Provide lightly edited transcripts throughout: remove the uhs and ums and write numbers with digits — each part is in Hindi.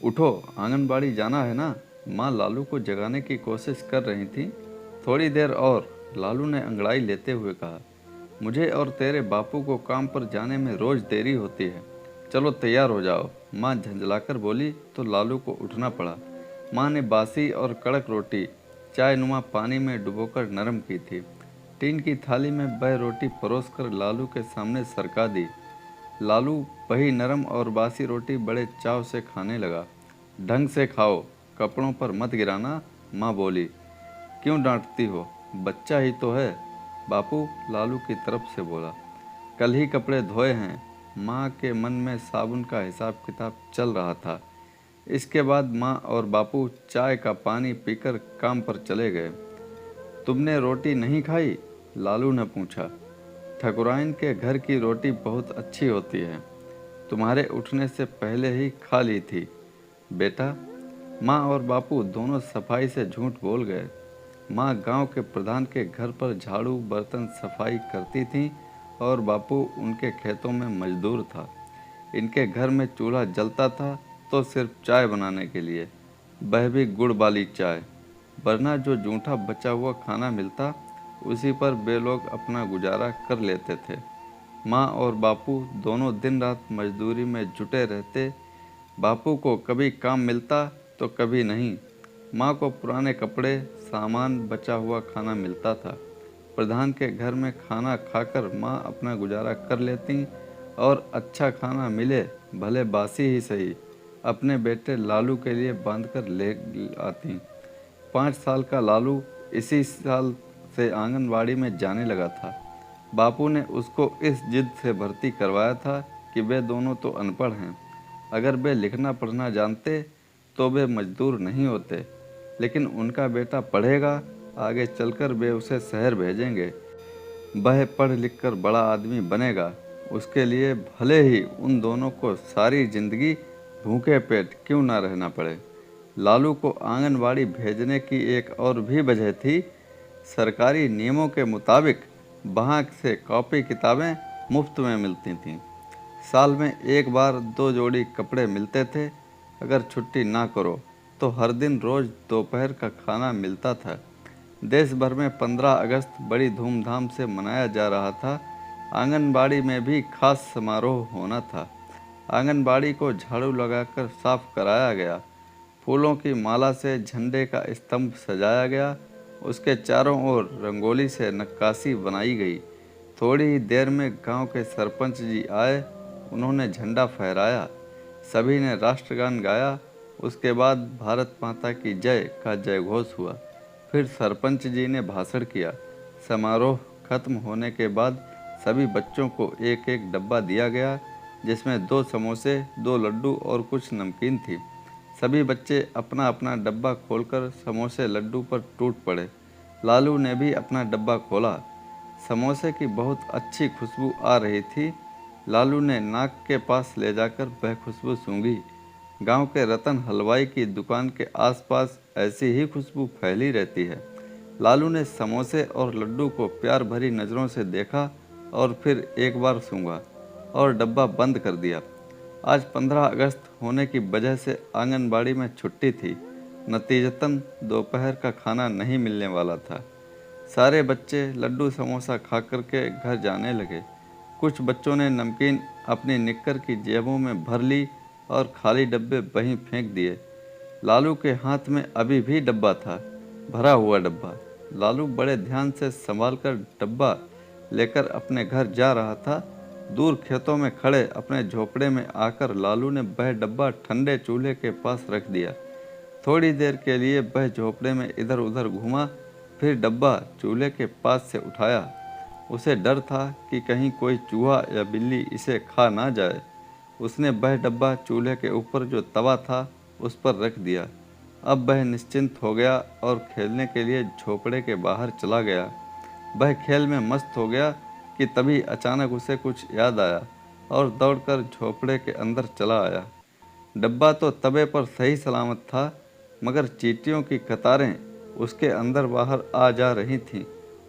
उठो, आंगनबाड़ी जाना है ना। माँ लालू को जगाने की कोशिश कर रही थी। थोड़ी देर और, लालू ने अंगड़ाई लेते हुए कहा। मुझे और तेरे बापू को काम पर जाने में रोज देरी होती है। चलो तैयार हो जाओ। माँ झंझलाकर बोली तो लालू को उठना पड़ा। माँ ने बासी और कड़क रोटी चाय नुमा पानी में डुबोकर नरम की थी। टीन की थाली में वह रोटी परोसकर लालू के सामने सरका दी। लालू वही नरम और बासी रोटी बड़े चाव से खाने लगा। ढंग से खाओ, कपड़ों पर मत गिराना, माँ बोली। क्यों डांटती हो, बच्चा ही तो है, बापू लालू की तरफ से बोला। कल ही कपड़े धोए हैं। माँ के मन में साबुन का हिसाब किताब चल रहा था। इसके बाद माँ और बापू चाय का पानी पीकर काम पर चले गए। तुमने रोटी नहीं खाई, लालू ने पूछा। ठकुराइन के घर की रोटी बहुत अच्छी होती है, तुम्हारे उठने से पहले ही खा ली थी बेटा। माँ और बापू दोनों सफाई से झूठ बोल गए। माँ गांव के प्रधान के घर पर झाड़ू बर्तन सफाई करती थी और बापू उनके खेतों में मजदूर था। इनके घर में चूल्हा जलता था तो सिर्फ चाय बनाने के लिए, वह भी गुड़ वाली चाय, वरना जो जूठा बचा हुआ खाना मिलता उसी पर वे लोग अपना गुजारा कर लेते थे। माँ और बापू दोनों दिन रात मजदूरी में जुटे रहते। बापू को कभी काम मिलता तो कभी नहीं। माँ को पुराने कपड़े सामान बचा हुआ खाना मिलता था। प्रधान के घर में खाना खाकर माँ अपना गुजारा कर लेती और अच्छा खाना मिले भले बासी ही सही अपने बेटे लालू के लिए बांधकर ले आती। 5 साल का लालू इसी साल से आंगनबाड़ी में जाने लगा था। बापू ने उसको इस जिद से भर्ती करवाया था कि वे दोनों तो अनपढ़ हैं, अगर वे लिखना पढ़ना जानते तो वे मजदूर नहीं होते। लेकिन उनका बेटा पढ़ेगा, आगे चलकर वे उसे शहर भेजेंगे, वह पढ़ लिख कर बड़ा आदमी बनेगा। उसके लिए भले ही उन दोनों को सारी जिंदगी भूखे पेट क्यों ना रहना पड़े। लालू को आंगनबाड़ी भेजने की एक और भी वजह थी। सरकारी नियमों के मुताबिक वहाँ से कॉपी किताबें मुफ्त में मिलती थीं। साल में एक बार 2 जोड़ी कपड़े मिलते थे। अगर छुट्टी ना करो तो हर दिन रोज दोपहर का खाना मिलता था। देश भर में 15 अगस्त बड़ी धूमधाम से मनाया जा रहा था। आंगनबाड़ी में भी खास समारोह होना था। आंगनबाड़ी को झाड़ू लगाकर साफ कराया गया। फूलों की माला से झंडे का स्तंभ सजाया गया। उसके चारों ओर रंगोली से नक्काशी बनाई गई। थोड़ी ही देर में गांव के सरपंच जी आए। उन्होंने झंडा फहराया। सभी ने राष्ट्रगान गाया। उसके बाद भारत माता की जय का जयघोष हुआ। फिर सरपंच जी ने भाषण किया। समारोह खत्म होने के बाद सभी बच्चों को एक एक डब्बा दिया गया, जिसमें 2 समोसे, 2 लड्डू और कुछ नमकीन थी। सभी बच्चे अपना अपना डब्बा खोलकर समोसे लड्डू पर टूट पड़े। लालू ने भी अपना डब्बा खोला। समोसे की बहुत अच्छी खुशबू आ रही थी। लालू ने नाक के पास ले जाकर वह खुशबू सूंघी। गांव के रतन हलवाई की दुकान के आसपास ऐसी ही खुशबू फैली रहती है। लालू ने समोसे और लड्डू को प्यार भरी नज़रों से देखा और फिर एक बार सूंघा और डब्बा बंद कर दिया। आज 15 अगस्त होने की वजह से आंगनबाड़ी में छुट्टी थी। नतीजतन दोपहर का खाना नहीं मिलने वाला था। सारे बच्चे लड्डू समोसा खा कर के घर जाने लगे। कुछ बच्चों ने नमकीन अपनी निक्कर की जेबों में भर ली और खाली डब्बे वहीं फेंक दिए। लालू के हाथ में अभी भी डब्बा था, भरा हुआ डब्बा। लालू बड़े ध्यान से संभाल कर डब्बा लेकर अपने घर जा रहा था। दूर खेतों में खड़े अपने झोपड़े में आकर लालू ने वह डब्बा ठंडे चूल्हे के पास रख दिया। थोड़ी देर के लिए वह झोपड़े में इधर उधर घूमा, फिर डब्बा चूल्हे के पास से उठाया। उसे डर था कि कहीं कोई चूहा या बिल्ली इसे खा ना जाए। उसने वह डब्बा चूल्हे के ऊपर जो तवा था उस पर रख दिया। अब वह निश्चिंत हो गया और खेलने के लिए झोपड़े के बाहर चला गया। वह खेल में मस्त हो गया कि तभी अचानक उसे कुछ याद आया और दौड़कर झोपड़े के अंदर चला आया। डब्बा तो तवे पर सही सलामत था, मगर चींटियों की कतारें उसके अंदर बाहर आ जा रही थीं।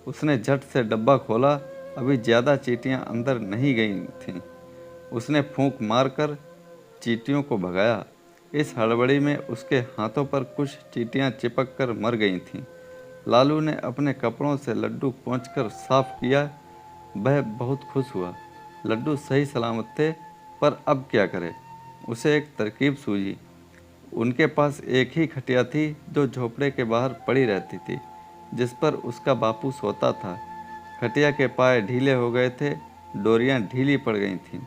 उसने झट से डब्बा खोला। अभी ज़्यादा चींटियां अंदर नहीं गई थीं। उसने फूंक मारकर चींटियों को भगाया। इस हड़बड़ी में उसके हाथों पर कुछ चींटियां चिपक कर मर गई थीं। लालू ने अपने कपड़ों से लड्डू पोंछकर साफ किया। वह बहुत खुश हुआ। लड्डू सही सलामत थे, पर अब क्या करे? उसे एक तरकीब सूझी। उनके पास एक ही खटिया थी जो झोपड़े के बाहर पड़ी रहती थी, जिस पर उसका बापू सोता था। खटिया के पाए ढीले हो गए थे, डोरियां ढीली पड़ गई थीं,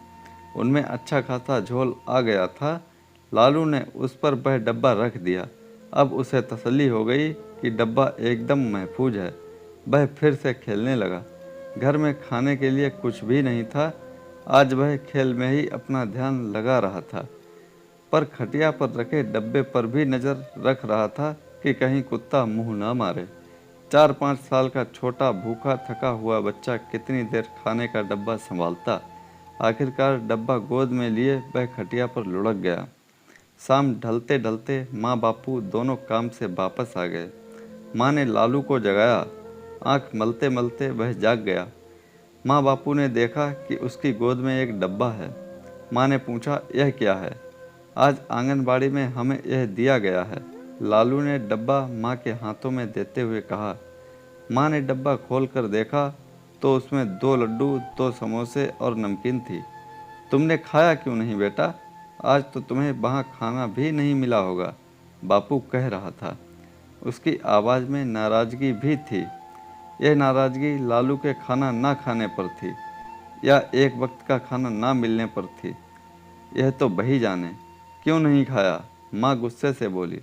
उनमें अच्छा खासा झोल आ गया था। लालू ने उस पर वह डब्बा रख दिया। अब उसे तसल्ली हो गई कि डब्बा एकदम महफूज है। वह फिर से खेलने लगा। घर में खाने के लिए कुछ भी नहीं था। आज वह खेल में ही अपना ध्यान लगा रहा था, पर खटिया पर रखे डब्बे पर भी नज़र रख रहा था कि कहीं कुत्ता मुंह ना मारे। 4-5 साल का छोटा भूखा थका हुआ बच्चा कितनी देर खाने का डब्बा संभालता। आखिरकार डब्बा गोद में लिए वह खटिया पर लुढ़क गया। शाम ढलते ढलते माँ बापू दोनों काम से वापस आ गए। माँ ने लालू को जगाया। आंख मलते मलते वह जाग गया। माँ बापू ने देखा कि उसकी गोद में एक डब्बा है। माँ ने पूछा, यह क्या है? आज आंगनबाड़ी में हमें यह दिया गया है, लालू ने डब्बा माँ के हाथों में देते हुए कहा। माँ ने डब्बा खोलकर देखा तो उसमें 2 लड्डू, 2 समोसे और नमकीन थी। तुमने खाया क्यों नहीं बेटा? आज तो तुम्हें वहाँ खाना भी नहीं मिला होगा, बापू कह रहा था। उसकी आवाज़ में नाराज़गी भी थी। यह नाराज़गी लालू के खाना ना खाने पर थी या एक वक्त का खाना ना मिलने पर थी, यह तो वही जाने। क्यों नहीं खाया? माँ गुस्से से बोली।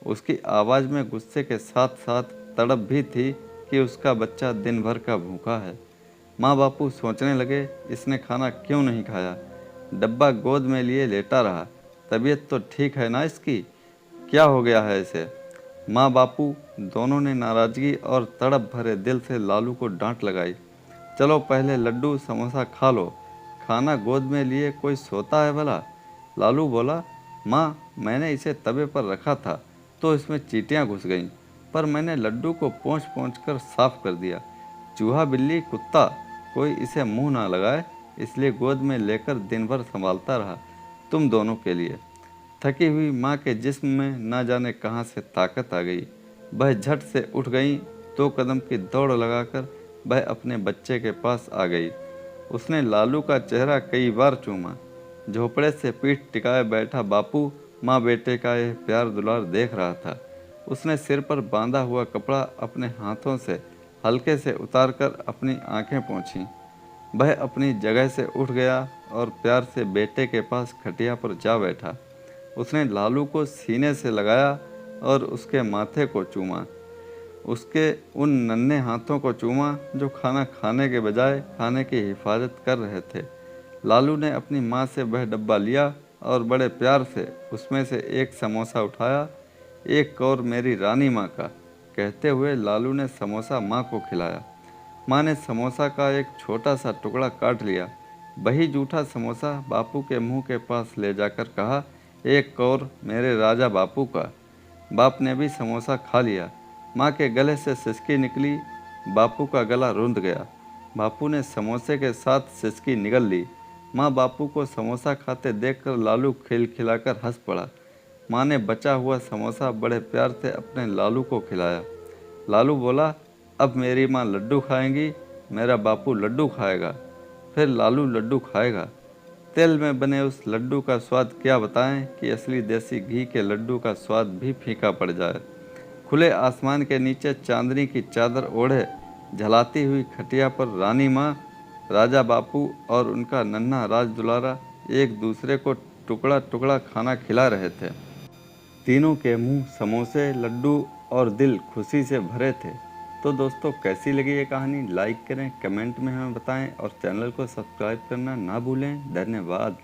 उसकी आवाज़ में गुस्से के साथ साथ तड़प भी थी कि उसका बच्चा दिन भर का भूखा है। माँ बापू सोचने लगे, इसने खाना क्यों नहीं खाया? डब्बा गोद में लिए लेटा रहा। तबीयत तो ठीक है ना इसकी? क्या हो गया है इसे? माँ बापू दोनों ने नाराज़गी और तड़प भरे दिल से लालू को डांट लगाई। चलो पहले लड्डू समोसा खा लो, खाना गोद में लिए कोई सोता है भला? लालू बोला, माँ मैंने इसे तवे पर रखा था तो इसमें चींटियाँ घुस गईं, पर मैंने लड्डू को पोंछ पोंछ कर साफ कर दिया। चूहा बिल्ली कुत्ता कोई इसे मुंह ना लगाए, इसलिए गोद में लेकर दिन भर संभालता रहा तुम दोनों के लिए। थकी हुई माँ के जिस्म में ना जाने कहाँ से ताकत आ गई। वह झट से उठ गई। 2 कदम की दौड़ लगाकर वह अपने बच्चे के पास आ गई। उसने लालू का चेहरा कई बार चूमा। झोपड़े से पीठ टिकाए बैठा बापू माँ बेटे का यह प्यार दुलार देख रहा था। उसने सिर पर बांधा हुआ कपड़ा अपने हाथों से हल्के से उतारकर अपनी आंखें पोंछीं। वह अपनी जगह से उठ गया और प्यार से बेटे के पास खटिया पर जा बैठा। उसने लालू को सीने से लगाया और उसके माथे को चूमा। उसके उन नन्हे हाथों को चूमा जो खाना खाने के बजाय खाने की हिफाजत कर रहे थे। लालू ने अपनी माँ से वह डब्बा लिया और बड़े प्यार से उसमें से एक समोसा उठाया। एक और मेरी रानी माँ का, कहते हुए लालू ने समोसा माँ को खिलाया। माँ ने समोसा का एक छोटा सा टुकड़ा काट लिया। वही जूठा समोसा बापू के मुंह के पास ले जाकर कहा, एक और मेरे राजा बापू का। बाप ने भी समोसा खा लिया। माँ के गले से सिसकी निकली। बापू का गला रुंध गया। बापू ने समोसे के साथ सिसकी निगल ली। माँ बापू को समोसा खाते देखकर लालू खिलखिलाकर हंस पड़ा। माँ ने बचा हुआ समोसा बड़े प्यार से अपने लालू को खिलाया। लालू बोला, अब मेरी माँ लड्डू खाएंगी, मेरा बापू लड्डू खाएगा, फिर लालू लड्डू खाएगा। तेल में बने उस लड्डू का स्वाद क्या बताएं कि असली देसी घी के लड्डू का स्वाद भी फीका पड़ जाए। खुले आसमान के नीचे चांदनी की चादर ओढ़े झलाती हुई खटिया पर रानी माँ, राजा बापू और उनका नन्हा राज दुलारा एक दूसरे को टुकड़ा टुकड़ा खाना खिला रहे थे। तीनों के मुंह समोसे, लड्डू और दिल खुशी से भरे थे। तो दोस्तों, कैसी लगी ये कहानी? लाइक करें, कमेंट में हमें बताएं और चैनल को सब्सक्राइब करना ना भूलें। धन्यवाद।